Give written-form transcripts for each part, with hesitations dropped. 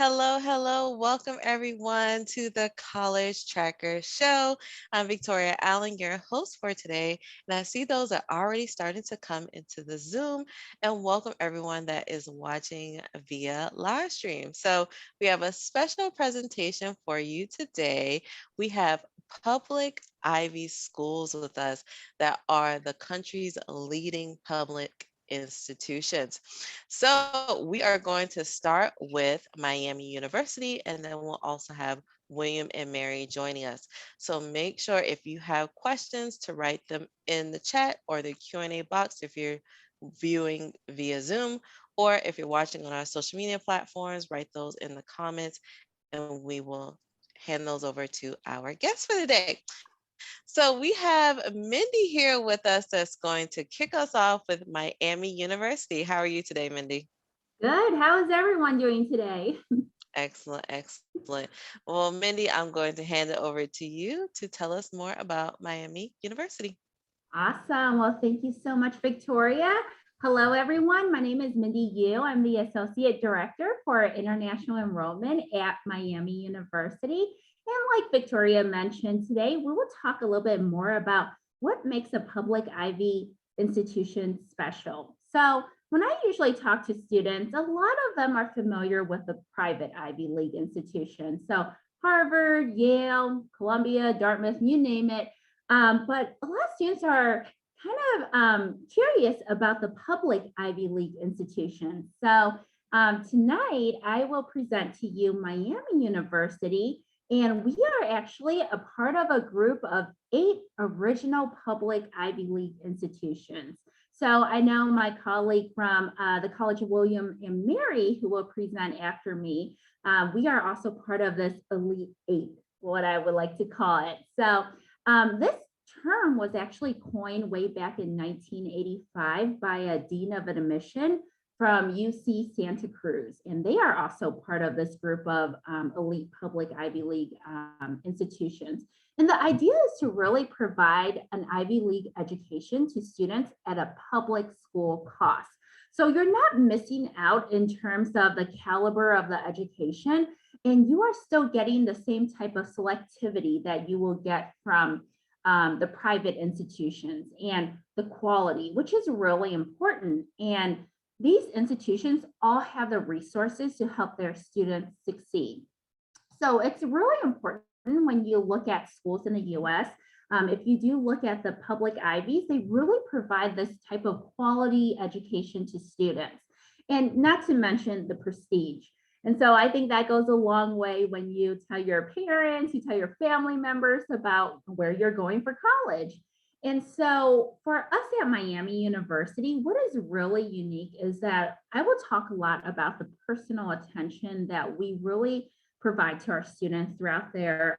Hello, hello. Welcome everyone to the College Tracker Show. I'm Victoria Allen, your host for today. And I see those are already starting to come into the Zoom. And welcome everyone that is watching via live stream. So we have a special presentation for you today. We have Public Ivies schools with us that are the country's leading public institutions. So we are going to start with Miami University, and then we'll also have William and Mary joining us. So make sure if you have questions to write them in the chat or the Q&A box if you're viewing via Zoom, or if you're watching on our social media platforms, write those in the comments and we will hand those over to our guests for the day. So we have Mindy here with us that's going to kick us off with Miami University. How are you today, Mindy? Good. How is everyone doing today? Excellent, excellent. Well, Mindy, I'm going to hand it over to you to tell us more about Miami University. Awesome. Well, thank you so much, Victoria. Hello, everyone. My name is Mindy Yu. I'm the Associate Director for International Enrollment at Miami University. And like Victoria mentioned today, we will talk a little bit more about what makes a public Ivy institution special. So when I usually talk to students, a lot of them are familiar with the private Ivy League institutions. So Harvard, Yale, Columbia, Dartmouth, you name it. But a lot of students are kind of curious about the public Ivy League institutions. So tonight I will present to you Miami University, and we are actually a part of a group of 8 original public Ivy League institutions. So I know my colleague from the College of William and Mary, who will present after me, we are also part of this Elite 8, what I would like to call it. So this term was actually coined way back in 1985 by a dean of admission from UC Santa Cruz. And they are also part of this group of elite public Ivy League institutions. And the idea is to really provide an Ivy League education to students at a public school cost. So you're not missing out in terms of the caliber of the education, and you are still getting the same type of selectivity that you will get from the private institutions and the quality, which is really important. And these institutions all have the resources to help their students succeed. So it's really important when you look at schools in the US. If you do look at the public Ivies, they really provide this type of quality education to students, and not to mention the prestige. And so I think that goes a long way when you tell your parents, you tell your family members about where you're going for college. And so for us at Miami University, what is really unique is that I will talk a lot about the personal attention that we really provide to our students throughout their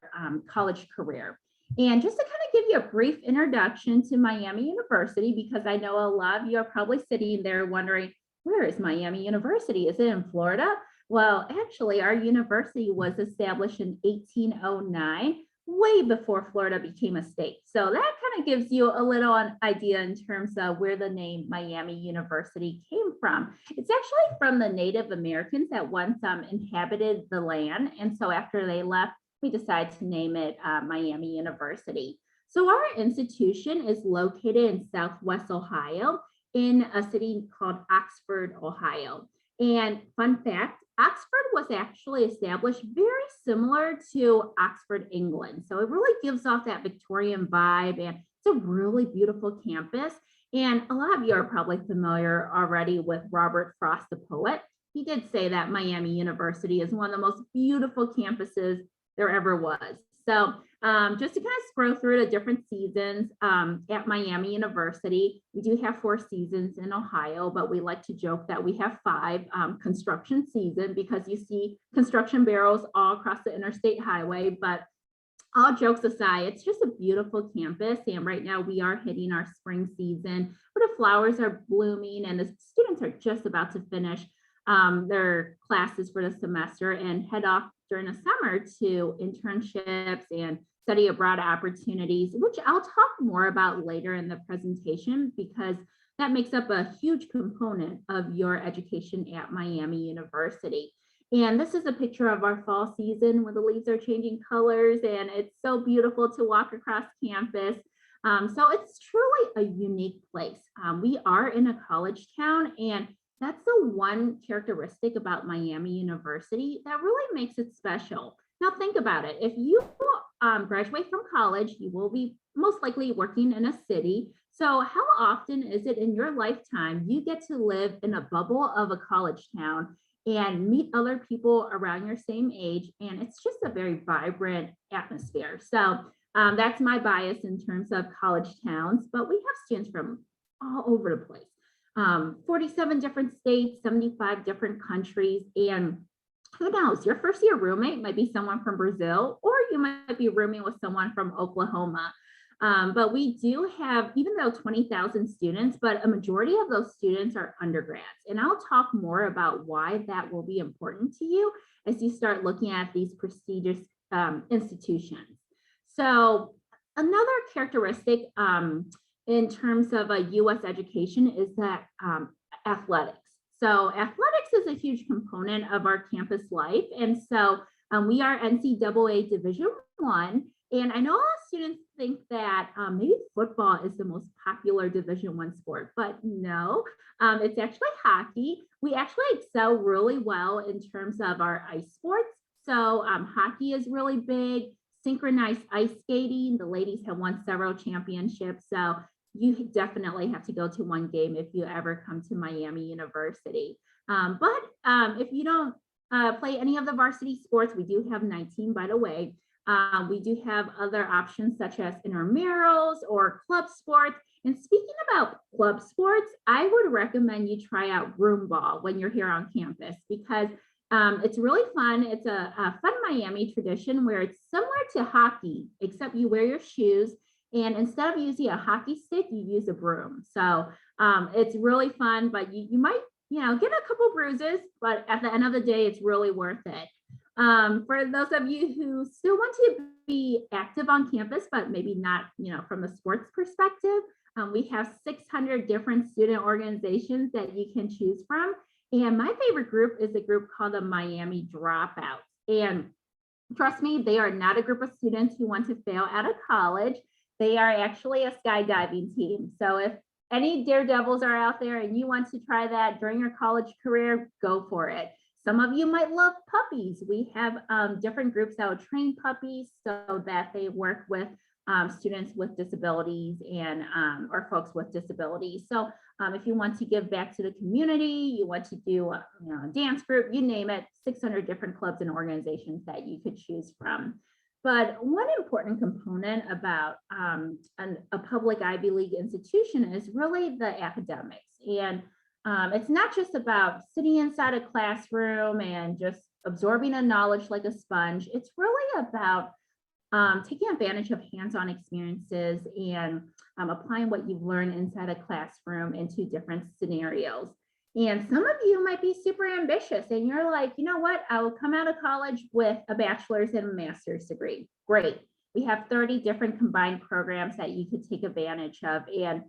college career. And just to kind of give you a brief introduction to Miami University, because I know a lot of you are probably sitting there wondering, where is Miami University? Is it in Florida? Well, actually, our university was established in 1809, way before Florida became a state. So that kind of gives you a little idea in terms of where the name Miami University came from. It's actually from the Native Americans that once inhabited the land. And so after they left, we decided to name it Miami University. So our institution is located in Southwest Ohio in a city called Oxford, Ohio. And fun fact, Oxford was actually established very similar to Oxford, England. So it really gives off that Victorian vibe, and it's a really beautiful campus. And a lot of you are probably familiar already with Robert Frost, the poet. He did say that Miami University is one of the most beautiful campuses there ever was. So just to kind of scroll through the different seasons at Miami University, we do have 4 seasons in Ohio, but we like to joke that we have 5 construction season, because you see construction barrels all across the interstate highway. But all jokes aside, it's just a beautiful campus. And right now we are hitting our spring season where the flowers are blooming and the students are just about to finish their classes for the semester and head off during the summer to internships and study abroad opportunities, which I'll talk more about later in the presentation, because that makes up a huge component of your education at Miami University. And this is a picture of our fall season where the leaves are changing colors and it's so beautiful to walk across campus. So it's truly a unique place. We are in a college town, and that's the one characteristic about Miami University that really makes it special. Now, think about it. If you graduate from college, you will be most likely working in a city. So, how often is it in your lifetime you get to live in a bubble of a college town and meet other people around your same age? And it's just a very vibrant atmosphere. So, that's my bias in terms of college towns, but we have students from all over the place. 47 different states, 75 different countries, and who knows, your first year roommate might be someone from Brazil, or you might be rooming with someone from Oklahoma. But we do have, even though 20,000 students, but a majority of those students are undergrads. And I'll talk more about why that will be important to you as you start looking at these prestigious institutions. So another characteristic in terms of a US education is that athletics. So athletics is a huge component of our campus life. And so we are NCAA Division One. And I know a lot of students think that maybe football is the most popular Division One sport, but no, it's actually hockey. We actually excel really well in terms of our ice sports. So hockey is really big. Synchronized ice skating, the ladies have won several championships. So you definitely have to go to one game if you ever come to Miami University. But if you don't play any of the varsity sports, we do have 19, by the way. We do have other options such as intramurals or club sports. And speaking about club sports, I would recommend you try out room ball when you're here on campus, because it's really fun. It's a fun Miami tradition where it's similar to hockey, except you wear your shoes. And instead of using a hockey stick, you use a broom. So it's really fun, but you might, get a couple bruises, but at the end of the day, it's really worth it. For those of you who still want to be active on campus, but maybe not, from a sports perspective, we have 600 different student organizations that you can choose from. And my favorite group is a group called the Miami Dropouts. And trust me, they are not a group of students who want to fail out of college. They are actually a skydiving team. So if any daredevils are out there and you want to try that during your college career, go for it. Some of you might love puppies. We have different groups that will train puppies so that they work with students with disabilities and or folks with disabilities. So if you want to give back to the community, you want to do a dance group, you name it, 600 different clubs and organizations that you could choose from. But one important component about a public Ivy League institution is really the academics. And it's not just about sitting inside a classroom and just absorbing the knowledge like a sponge. It's really about taking advantage of hands-on experiences and applying what you've learned inside a classroom into different scenarios. And some of you might be super ambitious and you're like, you know what, I will come out of college with a bachelor's and a master's degree. Great. We have 30 different combined programs that you could take advantage of and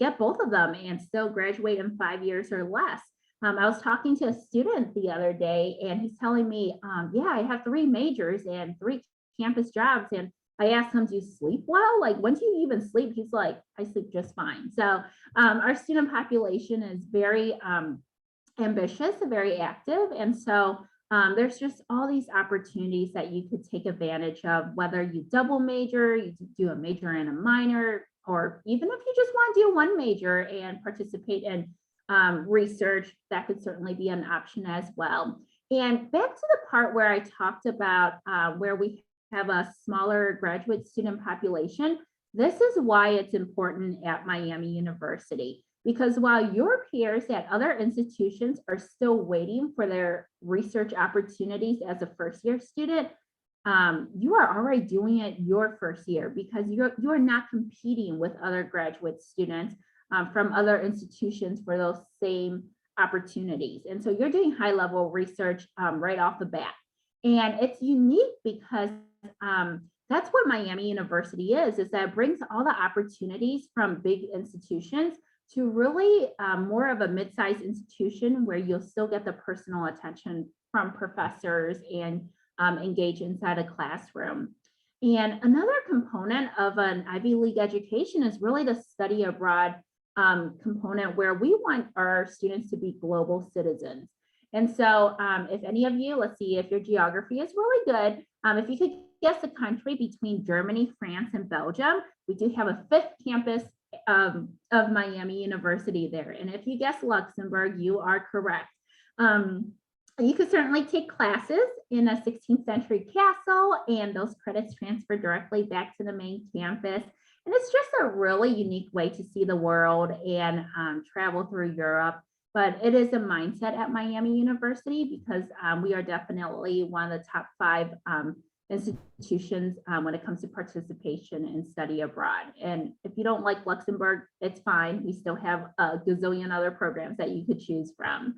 get both of them and still graduate in 5 years or less. I was talking to a student the other day and he's telling me, yeah, I have 3 majors and 3 campus jobs. And I asked him, do you sleep well? Like, when do you even sleep? He's like, I sleep just fine. So our student population is very ambitious and very active. And so there's just all these opportunities that you could take advantage of, whether you double major, you do a major and a minor, or even if you just want to do one major and participate in research, that could certainly be an option as well. And back to the part where I talked about where we have a smaller graduate student population, this is why it's important at Miami University. Because while your peers at other institutions are still waiting for their research opportunities as a first-year student, you are already doing it your first year because you're not competing with other graduate students from other institutions for those same opportunities. And so you're doing high-level research right off the bat. And it's unique because that's what Miami University is that it brings all the opportunities from big institutions to really more of a mid-sized institution where you'll still get the personal attention from professors and engage inside a classroom. And another component of an Ivy League education is really the study abroad component where we want our students to be global citizens. And so if any of you, let's see if your geography is really good, if you could guess a country between Germany, France, and Belgium, we do have a fifth campus of Miami University there. And if you guess Luxembourg, you are correct. You could certainly take classes in a 16th century castle, and those credits transfer directly back to the main campus. And it's just a really unique way to see the world and travel through Europe. But it is a mindset at Miami University because we are definitely one of the top 5 institutions when it comes to participation in study abroad. And if you don't like Luxembourg, it's fine. We still have a gazillion other programs that you could choose from.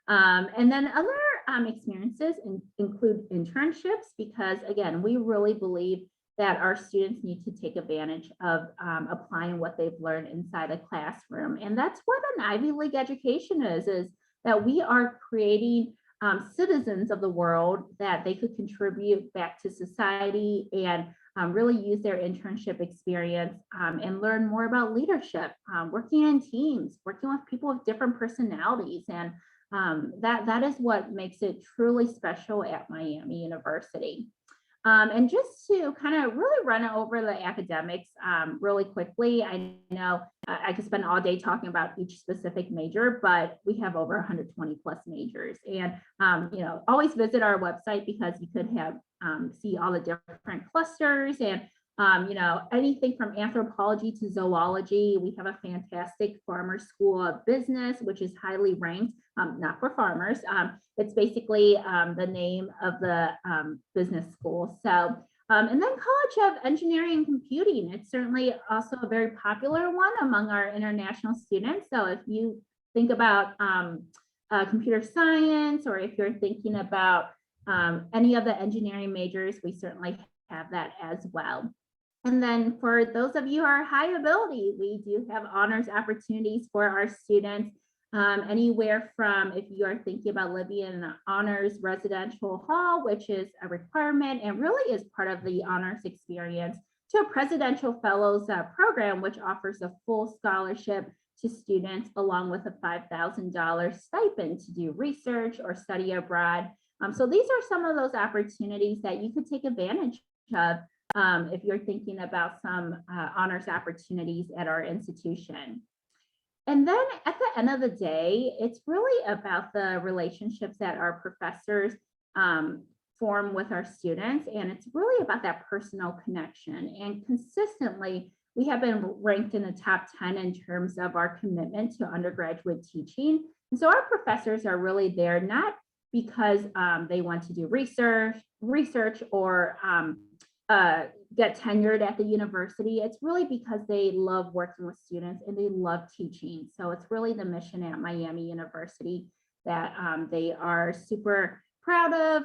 And then other experiences include internships, because again, we really believe that our students need to take advantage of applying what they've learned inside a classroom. And that's what an Ivy League education is that we are creating citizens of the world that they could contribute back to society and really use their internship experience and learn more about leadership, working in teams, working with people with different personalities. And that is what makes it truly special at Miami University. And just to kind of really run over the academics really quickly, I know I could spend all day talking about each specific major, but we have over 120 plus majors. And, always visit our website because you could have see all the different clusters and anything from anthropology to zoology. We have a fantastic farmer school of business, which is highly ranked, not for farmers. It's basically the name of the business school. So, and then College of Engineering and Computing. It's certainly also a very popular one among our international students. So if you think about computer science, or if you're thinking about any of the engineering majors, we certainly have that as well. And then for those of you who are high ability, we do have honors opportunities for our students, anywhere from if you are thinking about living in an honors residential hall, which is a requirement and really is part of the honors experience, to a presidential fellows program, which offers a full scholarship to students along with a $5,000 stipend to do research or study abroad. So these are some of those opportunities that you could take advantage of if you're thinking about some honors opportunities at our institution. And then at the end of the day, it's really about the relationships that our professors form with our students. And it's really about that personal connection. And consistently, we have been ranked in the top 10 in terms of our commitment to undergraduate teaching. And so our professors are really there, not because they want to do research or get tenured at the university. It's really because they love working with students and they love teaching. So it's really the mission at Miami University that they are super proud of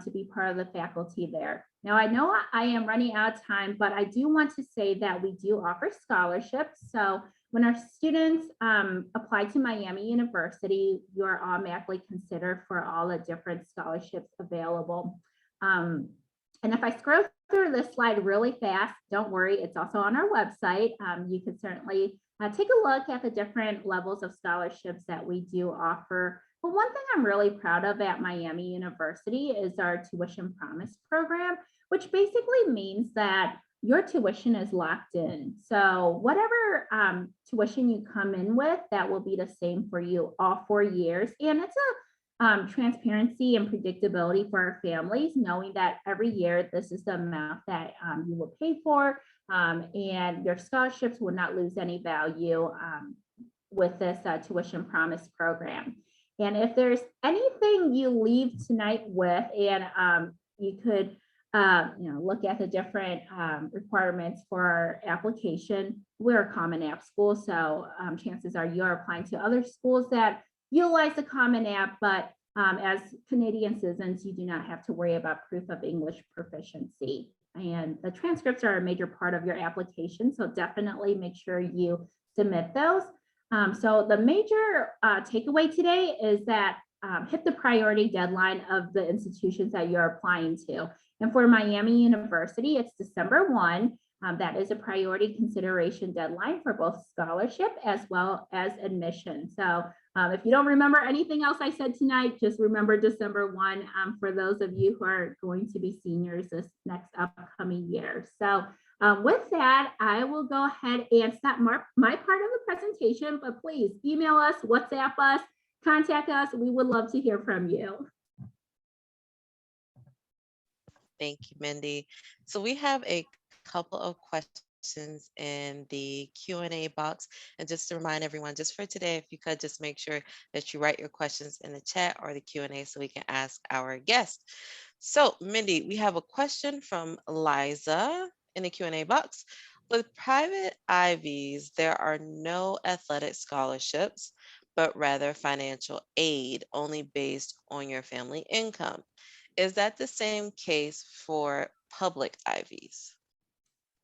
to be part of the faculty there. Now, I know I am running out of time, but I do want to say that we do offer scholarships. So when our students apply to Miami University, you are automatically considered for all the different scholarships available. And if I scroll through this slide really fast, don't worry, it's also on our website. You can certainly take a look at the different levels of scholarships that we do offer. But one thing I'm really proud of at Miami University is our tuition promise program, which basically means that your tuition is locked in. So whatever tuition you come in with, that will be the same for you all 4 years. And it's a transparency and predictability for our families, knowing that every year this is the amount that you will pay for, and your scholarships will not lose any value with this tuition promise program. And if there's anything you leave tonight with, and you could look at the different requirements for our application. We're a Common App school, so chances are you are applying to other schools that utilize the Common App, but as Canadian citizens, you do not have to worry about proof of English proficiency. And the transcripts are a major part of your application, so definitely make sure you submit those. So the major takeaway today is that hit the priority deadline of the institutions that you're applying to. And for Miami University, it's December 1. That is a priority consideration deadline for both scholarship as well as admission. So if you don't remember anything else I said tonight, just remember December 1 for those of you who are going to be seniors this next upcoming year. So with that, I will go ahead and stop my part of the presentation, but please email us, WhatsApp us, contact us. We would love to hear from you. Thank you, Mindy. So we have a couple of questions in the Q&A box. And just to remind everyone, just for today, if you could just make sure that you write your questions in the chat or the Q&A so we can ask our guest. So Mindy, we have a question from Liza in the Q&A box. With private Ivies, there are no athletic scholarships, but rather financial aid only based on your family income. Is that the same case for public Ivies?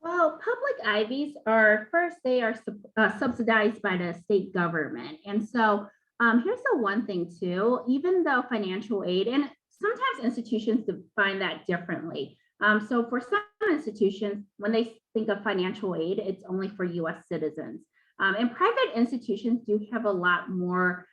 Well, public Ivies are first, they are subsidized by the state government. And so here's the one thing too, even though financial aid, and sometimes institutions define that differently. So for some institutions, when they think of financial aid, it's only for US citizens. And private institutions do have a lot more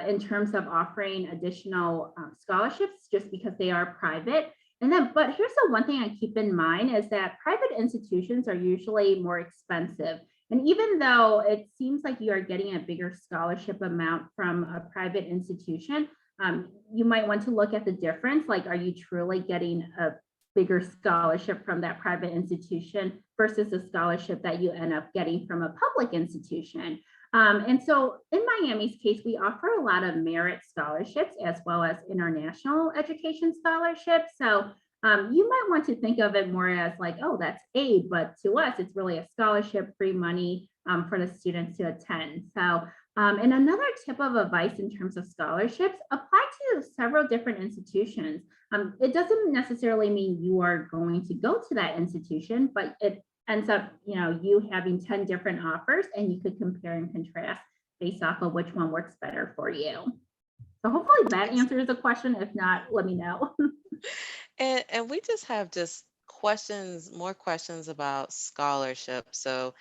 in terms of offering additional scholarships just because they are private. And then, but here's the one thing I keep in mind is that private institutions are usually more expensive. And even though it seems like you are getting a bigger scholarship amount from a private institution, you might want to look at the difference. Like, are you truly getting a bigger scholarship from that private institution versus a scholarship that you end up getting from a public institution? And so in Miami's case, we offer a lot of merit scholarships as well as international education scholarships. So you might want to think of it more as like, oh, that's aid, but to us, it's really a scholarship, free money for the students to attend. So, and another tip of advice in terms of scholarships, apply to several different institutions. It doesn't necessarily mean you are going to go to that institution, but it ends up, you having 10 different offers and you could compare and contrast based off of which one works better for you. So hopefully that answers the question. If not, let me know. And we just have questions, more questions about scholarships. So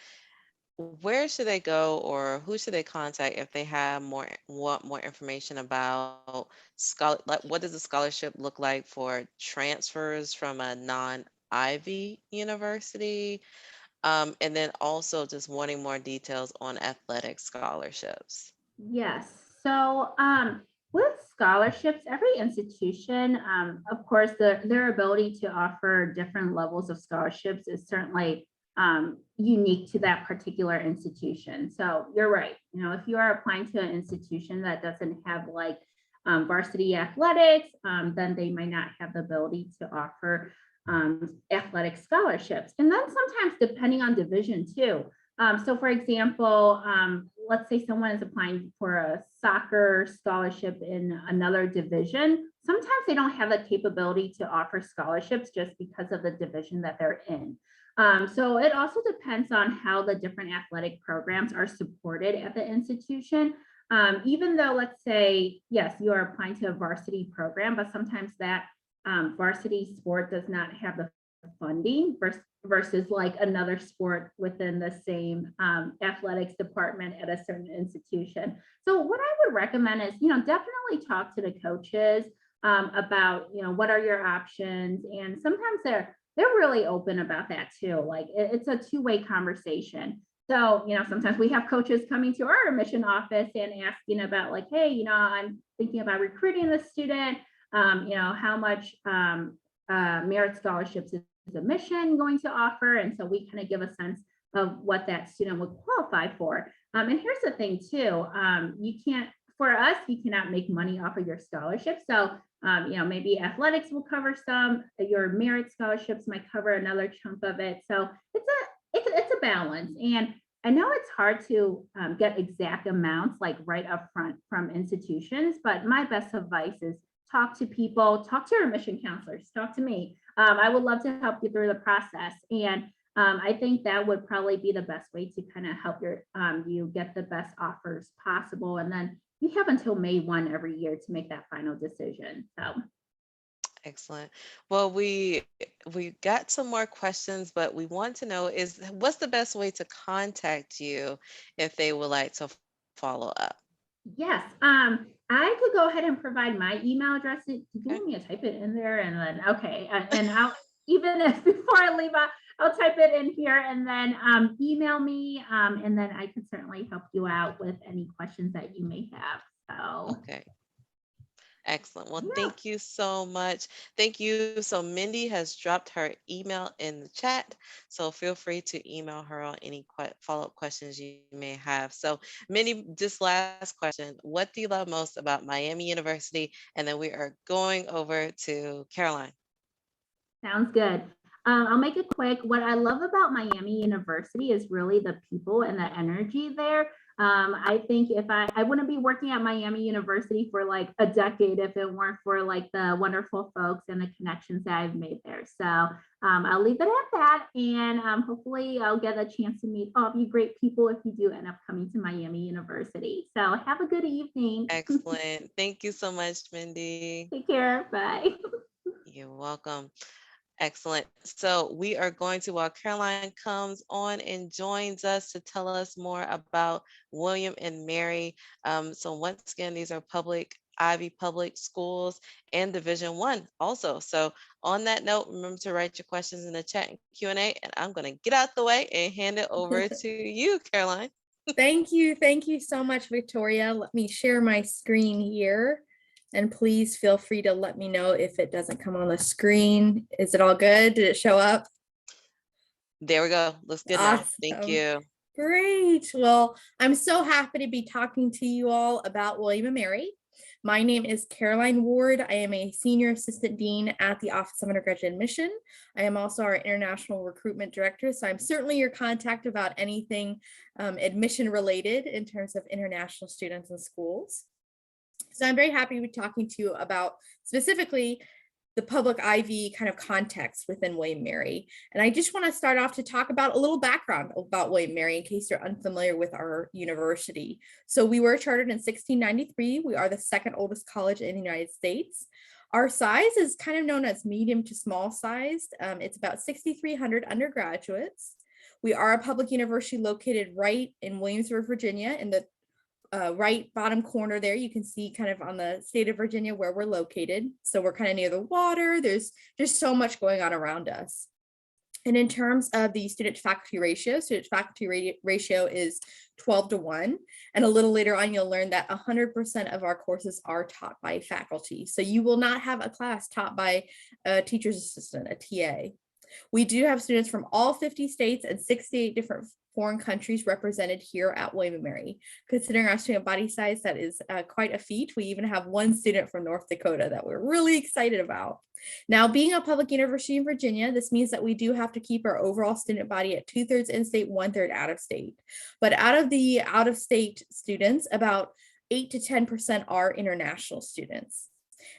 where should they go or who should they contact if they want more information about like what does a scholarship look like for transfers from a non-Ivy university? And then also just wanting more details on athletic scholarships. Yes. So with scholarships, every institution, of course, their ability to offer different levels of scholarships is certainly unique to that particular institution. So you're right. If you are applying to an institution that doesn't have like varsity athletics, then they might not have the ability to offer athletic scholarships. And then sometimes depending on division too. So for example, let's say someone is applying for a soccer scholarship in another division. Sometimes they don't have the capability to offer scholarships just because of the division that they're in. So it also depends on how the different athletic programs are supported at the institution. Even though, let's say, yes, you are applying to a varsity program, but sometimes that varsity sport does not have the funding versus like another sport within the same athletics department at a certain institution. So what I would recommend is, definitely talk to the coaches about, what are your options? And sometimes they're really open about that too. Like it's a two-way conversation. So, sometimes we have coaches coming to our admission office and asking about like, hey, I'm thinking about recruiting the student. How much merit scholarships is admission going to offer? And so we kind of give a sense of what that student would qualify for. And here's the thing too, for us, you cannot make money off of your scholarship. So, maybe athletics will cover some, your merit scholarships might cover another chunk of it. So it's a balance. And I know it's hard to get exact amounts like right up front from institutions, but my best advice is talk to people, talk to your admission counselors, talk to me. I would love to help you through the process. And I think that would probably be the best way to kind of help you get the best offers possible. And then you have until May 1 every year to make that final decision. So Excellent. Well, we got some more questions, but we want to know is what's the best way to contact you if they would like to follow up? yes, I could go ahead and provide my email address. Do you Okay. want me to type it in there? And then, okay, and I'll, even if before I leave, I'll type it in here and then email me, and then I can certainly help you out with any questions that you may have. So, Okay. Excellent. Well, yeah. thank you so much. Thank you. So Mindy has dropped her email in the chat. So feel free to email her on any follow-up questions you may have. So Mindy, this last question, what do you love most about Miami University? And then we are going over to Caroline. Sounds good. I'll make it quick. What I love about Miami University is really the people and the energy there. I think if I wouldn't be working at Miami University for like a decade if it weren't for like the wonderful folks and the connections that I've made there. So I'll leave it at that. And hopefully I'll get a chance to meet all of you great people if you do end up coming to Miami University. So have a good evening. Excellent. Thank you so much, Mindy. Take care. Bye. You're welcome. Excellent. So we are going to, while Caroline comes on and joins us to tell us more about William and Mary. So once again, these are public Ivy public schools and Division One also. So on that note, remember to write your questions in the chat and Q&A, and I'm going to get out the way and hand it over to you, Caroline. Thank you. Thank you so much, Victoria. Let me share my screen here. And please feel free to let me know if it doesn't come on the screen. Is it all good? Did it show up? There we go. Looks good now. Thank Awesome. you. Great. Well, I'm so happy to be talking to you all about William and Mary. My name is Caroline Ward. I am a Senior Assistant Dean at the Office of Undergraduate Admission. I am also our International Recruitment Director, so I'm certainly your contact about anything admission related in terms of international students and schools. So I'm very happy to be talking to you about specifically the public Ivy kind of context within William Mary. And I just want to start off to talk about a little background about William Mary in case you're unfamiliar with our university. So we were chartered in 1693. We are the second oldest college in the United States. Our size is kind of known as medium to small sized. It's about 6,300 undergraduates. We are a public university located right in Williamsburg, Virginia, in the right bottom corner there. You can see kind of on the state of Virginia where we're located. So we're kind of near the water. There's just so much going on around us. And in terms of the student faculty ratio is 12-1. And a little later on, you'll learn that 100% of our courses are taught by faculty. So you will not have a class taught by a teacher's assistant, a TA. We do have students from all 50 states and 68 different foreign countries represented here at William & Mary. Considering our student body size, that is quite a feat. We even have one student from North Dakota that we're really excited about. Now, being a public university in Virginia, this means that we do have to keep our overall student body at 2/3 in-state, 1/3 out-of-state. But out of the out-of-state students, about 8 to 10% are international students.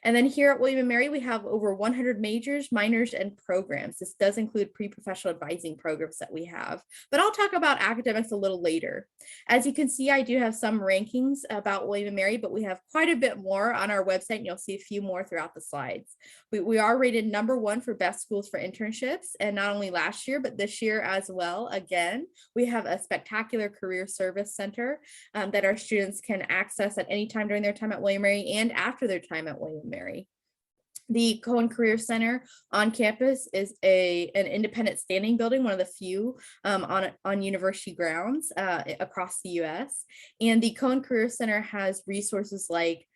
And then here at William & Mary, we have over 100 majors, minors, and programs. This does include pre-professional advising programs that we have, but I'll talk about academics a little later. As you can see, I do have some rankings about William & Mary, but we have quite a bit more on our website, and you'll see a few more throughout the slides. We are rated #1 for best schools for internships, and not only last year, but this year as well. Again, we have a spectacular career service center that our students can access at any time during their time at William & Mary and after their time at William & Mary. The Cohen Career Center on campus is an independent standing building, one of the few on university grounds across the US. And the Cohen Career Center has resources like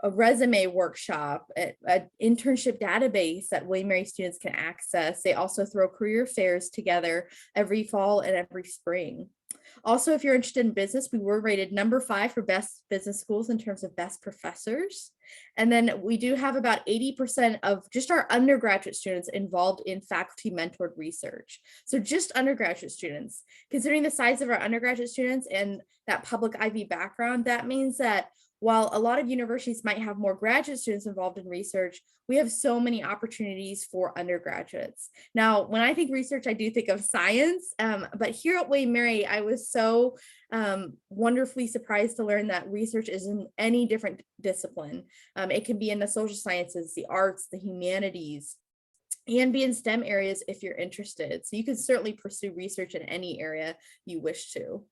a resume workshop, an internship database that William & Mary students can access. They also throw career fairs together every fall and every spring. Also, if you're interested in business, we were rated #5 for best business schools in terms of best professors. And then we do have about 80% of just our undergraduate students involved in faculty mentored research. So just undergraduate students. Considering the size of our undergraduate students and that public Ivy background, that means that While a lot of universities might have more graduate students involved in research, we have so many opportunities for undergraduates. Now, when I think research, I do think of science, but here at William Mary, I was so wonderfully surprised to learn that research is in any different discipline. It can be in the social sciences, the arts, the humanities, and be in STEM areas if you're interested. So you can certainly pursue research in any area you wish to.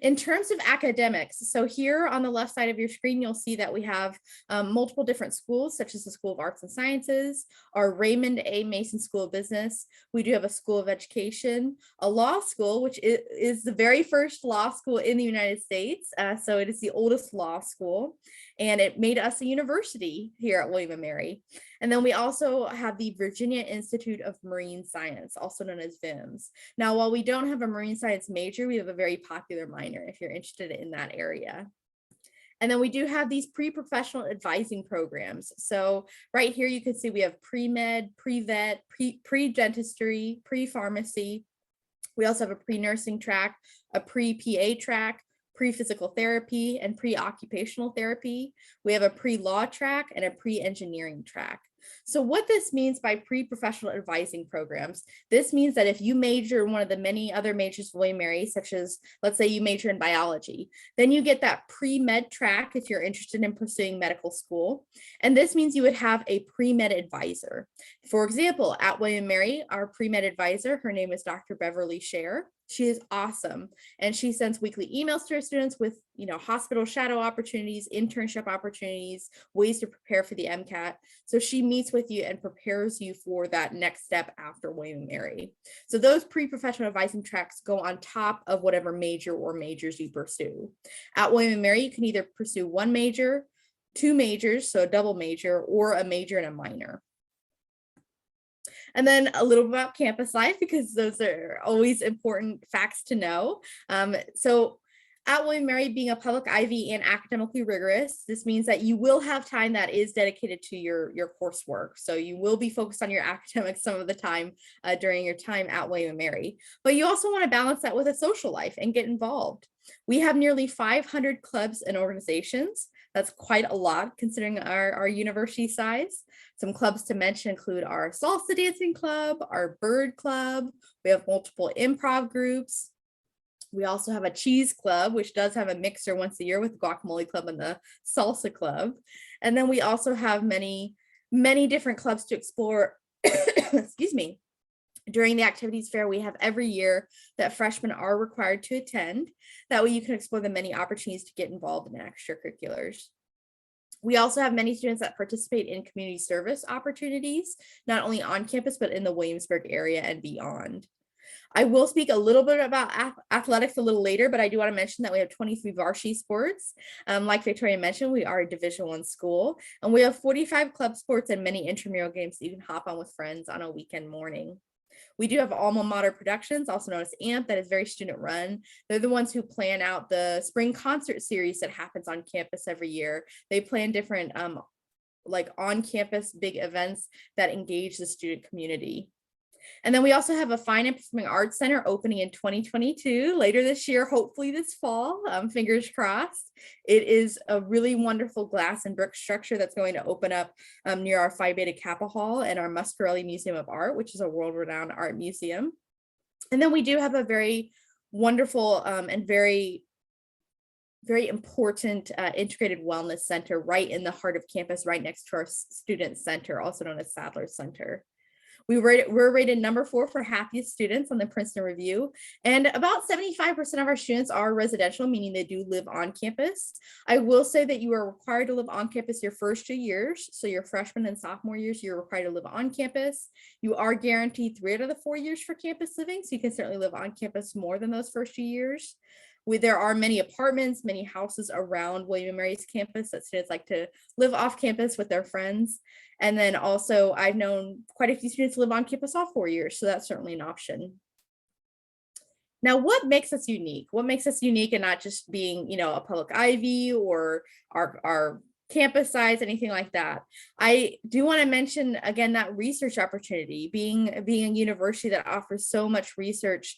In terms of academics, so here on the left side of your screen, you'll see that we have multiple different schools, such as the School of Arts and Sciences, our Raymond A. Mason School of Business. We do have a School of Education, a law school, which is the very first law school in the United States. So it is the oldest law school, and it made us a university here at William & Mary. And then we also have the Virginia Institute of Marine Science, also known as VIMS. Now, while we don't have a marine science major, we have a very popular minor if you're interested in that area. And then we do have these pre-professional advising programs. So right here, you can see we have pre-med, pre-vet, pre-dentistry, pre-pharmacy. We also have a pre-nursing track, a pre-PA track, pre-physical therapy, and pre-occupational therapy. We have a pre-law track and a pre-engineering track. So what this means by pre-professional advising programs, this means that if you major in one of the many other majors of William & Mary, such as, let's say you major in biology, then you get that pre-med track if you're interested in pursuing medical school. And this means you would have a pre-med advisor. For example, at William & Mary, our pre-med advisor, her name is Dr. Beverly Scher. She is awesome. And she sends weekly emails to her students with, hospital shadow opportunities, internship opportunities, ways to prepare for the MCAT. So she meets with you and prepares you for that next step after William & Mary. So those pre-professional advising tracks go on top of whatever major or majors you pursue. At William & Mary, you can either pursue one major, two majors, so a double major, or a major and a minor. And then a little bit about campus life, because those are always important facts to know. So at William & Mary, being a public Ivy and academically rigorous, this means that you will have time that is dedicated to your coursework. So you will be focused on your academics some of the time during your time at William & Mary. But you also want to balance that with a social life and get involved. We have nearly 500 clubs and organizations. That's quite a lot considering our university size. Some clubs to mention include our salsa dancing club, our bird club. We have multiple improv groups. We also have a cheese club, which does have a mixer once a year with the guacamole club and the salsa club. And then we also have many, many different clubs to explore, excuse me. During the activities fair, we have every year that freshmen are required to attend. That way you can explore the many opportunities to get involved in extracurriculars. We also have many students that participate in community service opportunities, not only on campus, but in the Williamsburg area and beyond. I will speak a little bit about athletics a little later, but I do want to mention that we have 23 varsity sports. Like Victoria mentioned, we are a Division I school, and we have 45 club sports and many intramural games that you can hop on with friends on a weekend morning. We do have Alma Mater Productions, also known as AMP, that is very student run. They're the ones who plan out the spring concert series that happens on campus every year. They plan different like on-campus big events that engage the student community. And then we also have a Fine and Performing Arts Center opening in 2022, later this year, hopefully this fall, fingers crossed. It is a really wonderful glass and brick structure that's going to open up near our Phi Beta Kappa Hall and our Muscarelli Museum of Art, which is a world-renowned art museum. And then we do have a very wonderful and very important integrated wellness center right in the heart of campus, right next to our student center, also known as Sadler Center. We're rated number 4 for happiest students on the Princeton Review, and about 75% of our students are residential, meaning they do live on campus. I will say that you are required to live on campus your first 2 years. So your freshman and sophomore years, you're required to live on campus. You are guaranteed 3 out of the 4 years for campus living, so you can certainly live on campus more than those first 2 years. There are many apartments, many houses around William & Mary's campus that students like to live off campus with their friends. And then also I've known quite a few students live on campus all 4 years, so that's certainly an option. Now, what makes us unique? What makes us unique and not just being, a public Ivy or our campus size, anything like that? I do want to mention again that research opportunity, being a university that offers so much research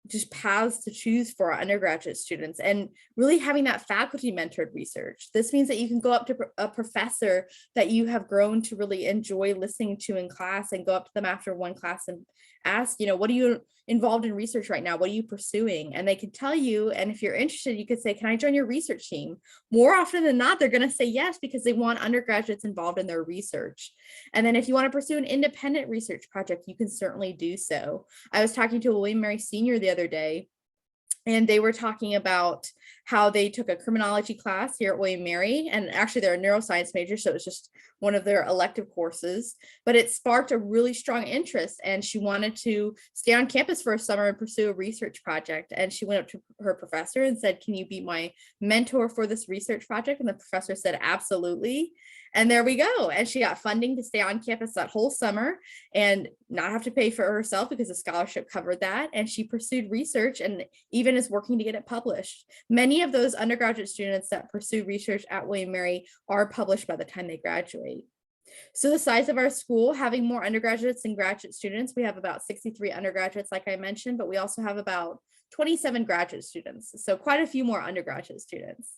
just paths to choose for our undergraduate students, and really having that faculty mentored research. This means that you can go up to a professor that you have grown to really enjoy listening to in class and go up to them after one class and ask, what are you involved in research right now? What are you pursuing? And they can tell you, and if you're interested, you could say, can I join your research team? More often than not, they're going to say yes, because they want undergraduates involved in their research. And then if you want to pursue an independent research project, you can certainly do so. I was talking to a William Mary senior the other day, and they were talking about how they took a criminology class here at William Mary, and actually they're a neuroscience major, so it was just one of their elective courses, but it sparked a really strong interest, and she wanted to stay on campus for a summer and pursue a research project. And she went up to her professor and said, can you be my mentor for this research project? And the professor said, absolutely. And there we go. And she got funding to stay on campus that whole summer and not have to pay for herself, because the scholarship covered that. And she pursued research and even is working to get it published. Many of those undergraduate students that pursue research at William Mary are published by the time they graduate. So the size of our school, having more undergraduates than graduate students, we have about 63 undergraduates, like I mentioned, but we also have about 27 graduate students. So quite a few more undergraduate students.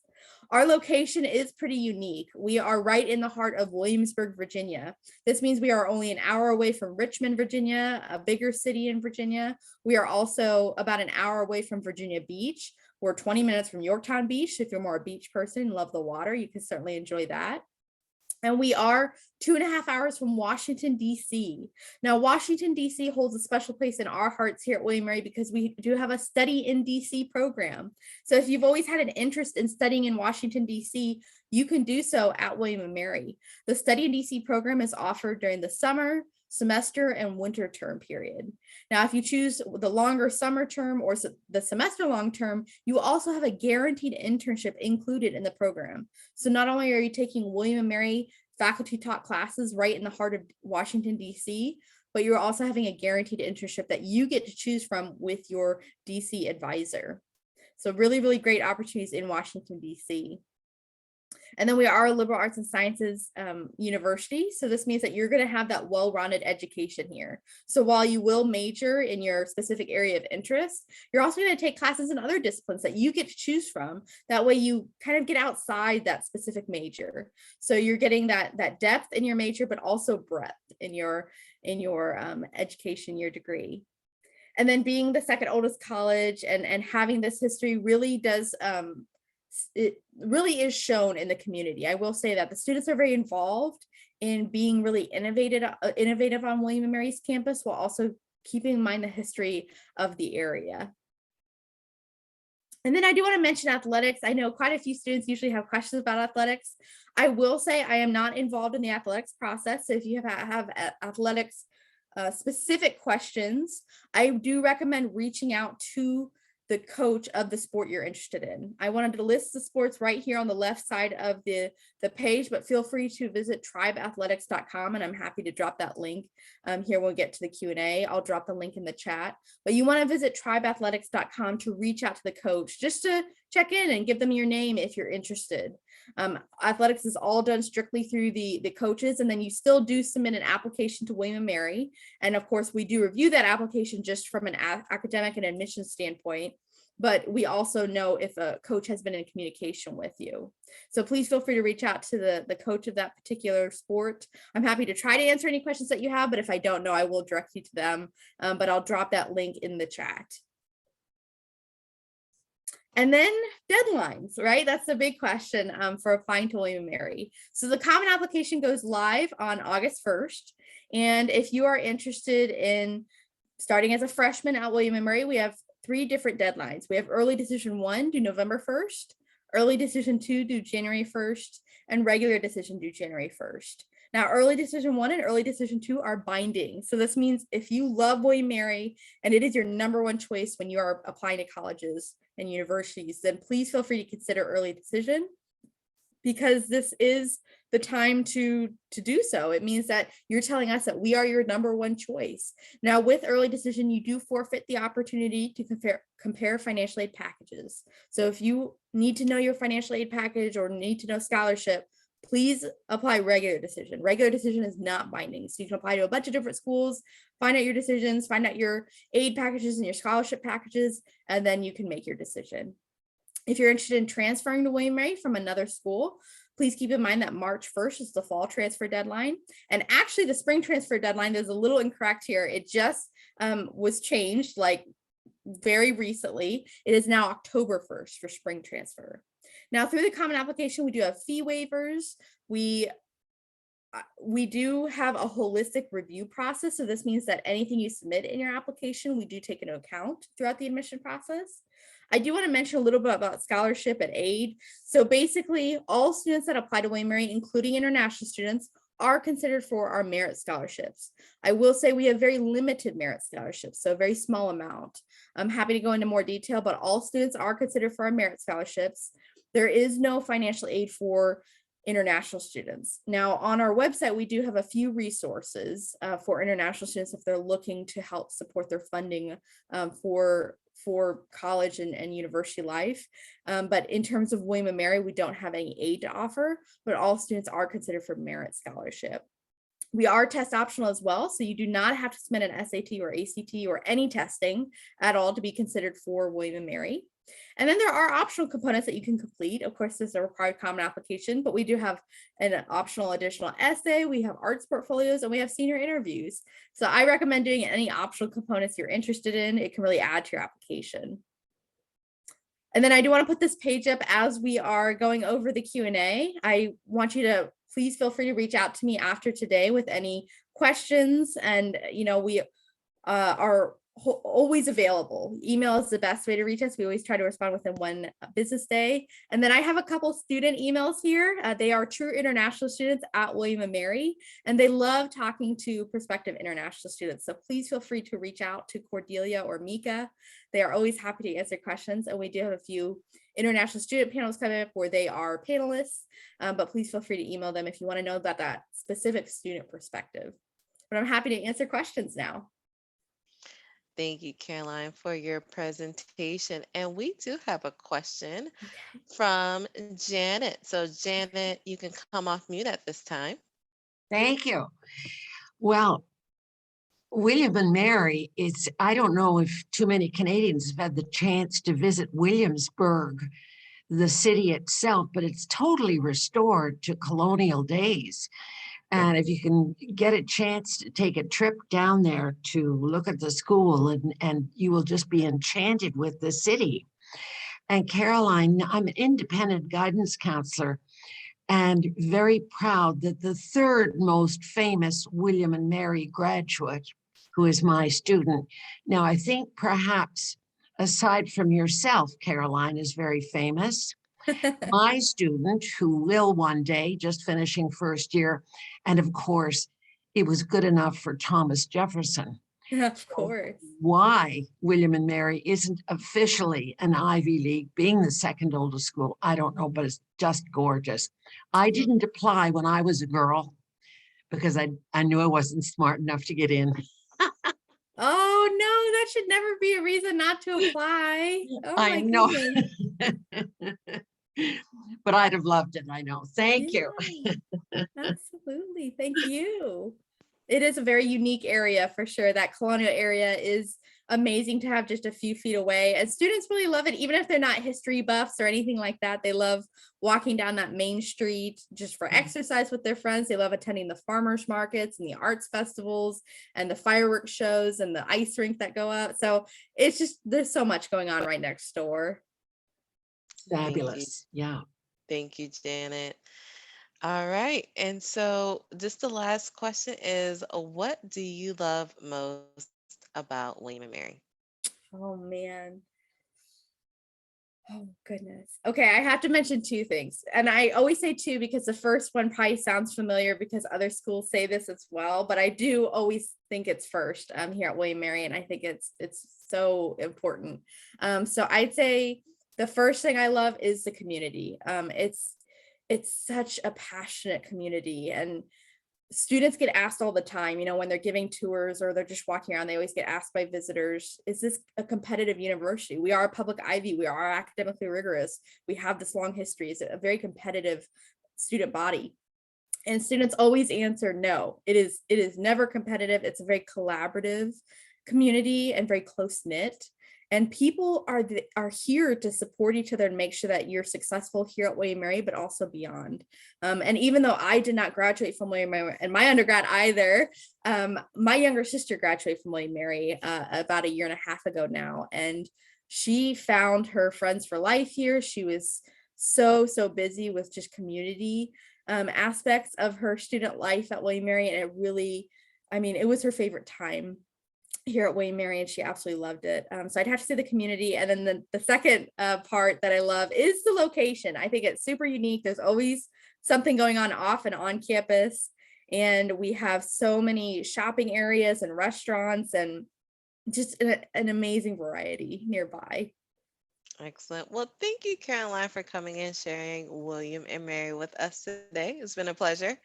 Our location is pretty unique. We are right in the heart of Williamsburg, Virginia. This means we are only an hour away from Richmond, Virginia, a bigger city in Virginia. We are also about an hour away from Virginia Beach. We're 20 minutes from Yorktown Beach. If you're more a beach person and love the water, you can certainly enjoy that. And we are 2.5 hours from Washington, D.C. Now, Washington, D.C. holds a special place in our hearts here at William Mary, because we do have a study in D.C. program. So if you've always had an interest in studying in Washington, D.C., you can do so at William & Mary. The study in D.C. program is offered during the summer, semester, and winter term period. Now, if you choose the longer summer term or the semester long term, you also have a guaranteed internship included in the program. So not only are you taking William & Mary faculty taught classes right in the heart of Washington, D.C., but you're also having a guaranteed internship that you get to choose from with your DC advisor. So really, really great opportunities in Washington, D.C. And then we are a liberal arts and sciences university. So this means that you're going to have that well-rounded education here. So while you will major in your specific area of interest, you're also going to take classes in other disciplines that you get to choose from. That way you kind of get outside that specific major. So you're getting that depth in your major, but also breadth in your education, your degree. And then being the second oldest college and having this history really does it really is shown in the community. I will say that the students are very involved in being really innovative on William & Mary's campus, while also keeping in mind the history of the area. And then I do want to mention athletics. I know quite a few students usually have questions about athletics. I will say I am not involved in the athletics process. So if you have athletics specific questions, I do recommend reaching out to the coach of the sport you're interested in. I wanted to list the sports right here on the left side of the page, but feel free to visit tribeathletics.com, and I'm happy to drop that link here when we get to the Q&A. I'll drop the link in the chat, but you want to visit tribeathletics.com to reach out to the coach just to check in and give them your name if you're interested. Athletics is all done strictly through the coaches, and then you still do submit an application to William & Mary. And of course, we do review that application just from an academic and admissions standpoint, but we also know if a coach has been in communication with you. So please feel free to reach out to the coach of that particular sport. I'm happy to try to answer any questions that you have, but if I don't know, I will direct you to them, but I'll drop that link in the chat. And then deadlines, right? That's the big question for applying to William & Mary. So the common application goes live on August 1st. And if you are interested in starting as a freshman at William & Mary, we have 3 different deadlines. We have early decision 1 due November 1st, early decision 2 due January 1st, and regular decision due January 1st. Now, early decision 1 and early decision 2 are binding. So this means if you love William & Mary and it is your #1 choice when you are applying to colleges and universities, then please feel free to consider early decision, because this is the time to do so. It means that you're telling us that we are your #1 choice. Now, with early decision, you do forfeit the opportunity to compare financial aid packages. So if you need to know your financial aid package or need to know scholarship, please apply regular decision. Regular decision is not binding. So you can apply to a bunch of different schools, find out your decisions, find out your aid packages and your scholarship packages, and then you can make your decision. If you're interested in transferring to William & Mary from another school, please keep in mind that March 1st is the fall transfer deadline. And actually the spring transfer deadline is a little incorrect here. It just was changed like very recently. It is now October 1st for spring transfer. Now through the common application, we do have fee waivers. We do have a holistic review process. So this means that anything you submit in your application, we do take into account throughout the admission process. I do want to mention a little bit about scholarship and aid. So basically all students that apply to William & Mary, including international students, are considered for our merit scholarships. I will say we have very limited merit scholarships, so a very small amount. I'm happy to go into more detail, but all students are considered for our merit scholarships. There is no financial aid for international students. Now on our website, we do have a few resources for international students if they're looking to help support their funding for college and university life. But in terms of William & Mary, we don't have any aid to offer, but all students are considered for merit scholarship. We are test optional as well, so you do not have to submit an SAT or ACT or any testing at all to be considered for William & Mary. And then there are optional components that you can complete. Of course, this is a required common application, but we do have an optional additional essay, we have arts portfolios, and we have senior interviews. So I recommend doing any optional components you're interested in. It can really add to your application. And then I do want to put this page up as we are going over the Q&A. I want you to please feel free to reach out to me after today with any questions. And, we are always available. Email is the best way to reach us. We always try to respond within one business day. And then I have a couple student emails here. They are true international students at William & Mary, and they love talking to prospective international students. So please feel free to reach out to Cordelia or Mika. They are always happy to answer questions. And we do have a few international student panels coming up where they are panelists, but please feel free to email them if you want to know about that specific student perspective. But I'm happy to answer questions now. Thank you, Caroline, for your presentation. And we do have a question from Janet. So Janet, you can come off mute at this time. Thank you. Well, William & Mary is, I don't know if too many Canadians have had the chance to visit Williamsburg, the city itself, but it's totally restored to colonial days. And if you can get a chance to take a trip down there to look at the school, and you will just be enchanted with the city. And Caroline, I'm an independent guidance counselor and very proud that the third most famous William & Mary graduate, who is my student. Now, I think perhaps aside from yourself, Caroline is very famous. My student, who will one day, just finishing first year, and of course, it was good enough for Thomas Jefferson. Of course. Why William & Mary isn't officially an Ivy League, being the second oldest school, I don't know, but it's just gorgeous. I didn't apply when I was a girl because I knew I wasn't smart enough to get in. Oh no, that should never be a reason not to apply. Oh, I my know. goodness. But I'd have loved it, I know. Thank you. Absolutely. Thank you. It is a very unique area for sure. That colonial area is amazing to have just a few feet away. And students really love it, even if they're not history buffs or anything like that. They love walking down that main street just for exercise with their friends. They love attending the farmers markets and the arts festivals and the fireworks shows and the ice rink that go up. So it's just, there's so much going on right next door. Fabulous. Yeah. Thank you, Janet. All right. And so just the last question is, what do you love most about William & Mary? Oh, man. Oh, goodness. Okay, I have to mention two things. And I always say two because the first one probably sounds familiar because other schools say this as well, but I do always think it's first here at William & Mary, and I think it's so important. So I'd say the first thing I love is the community. It's such a passionate community, and students get asked all the time, when they're giving tours or they're just walking around, they always get asked by visitors, is this a competitive university? We are a public Ivy. We are academically rigorous. We have this long history. It's a very competitive student body. And students always answer no. It is never competitive. It's a very collaborative community and very close knit. And people are here to support each other and make sure that you're successful here at William Mary, but also beyond. And even though I did not graduate from William Mary in my undergrad either, my younger sister graduated from William Mary about a year and a half ago now, and she found her friends for life here. She was so busy with just community aspects of her student life at William Mary, and it really, I mean, it was her favorite time here at William Mary, and she absolutely loved it. So I'd have to say the community, and then the second part that I love is the location. I think it's super unique. There's always something going on off and on campus, and we have so many shopping areas and restaurants, and just an amazing variety nearby. Excellent. Well, thank you, Caroline, for coming and sharing William and Mary with us today. It's been a pleasure.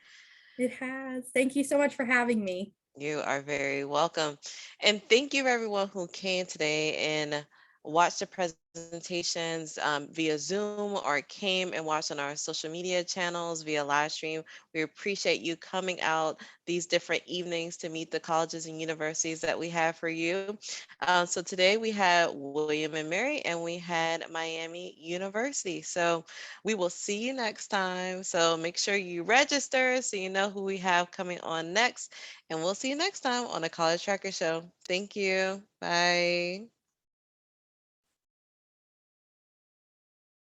It has. Thank you so much for having me. You are very welcome. And thank you, everyone who came today and watched the presentations via Zoom or came and watched on our social media channels via live stream. We appreciate you coming out these different evenings to meet the colleges and universities that we have for you. So today we had William and Mary, and we had Miami University. So we will see you next time. So make sure you register so you know who we have coming on next. And we'll see you next time on the College Tracker Show. Thank you. Bye.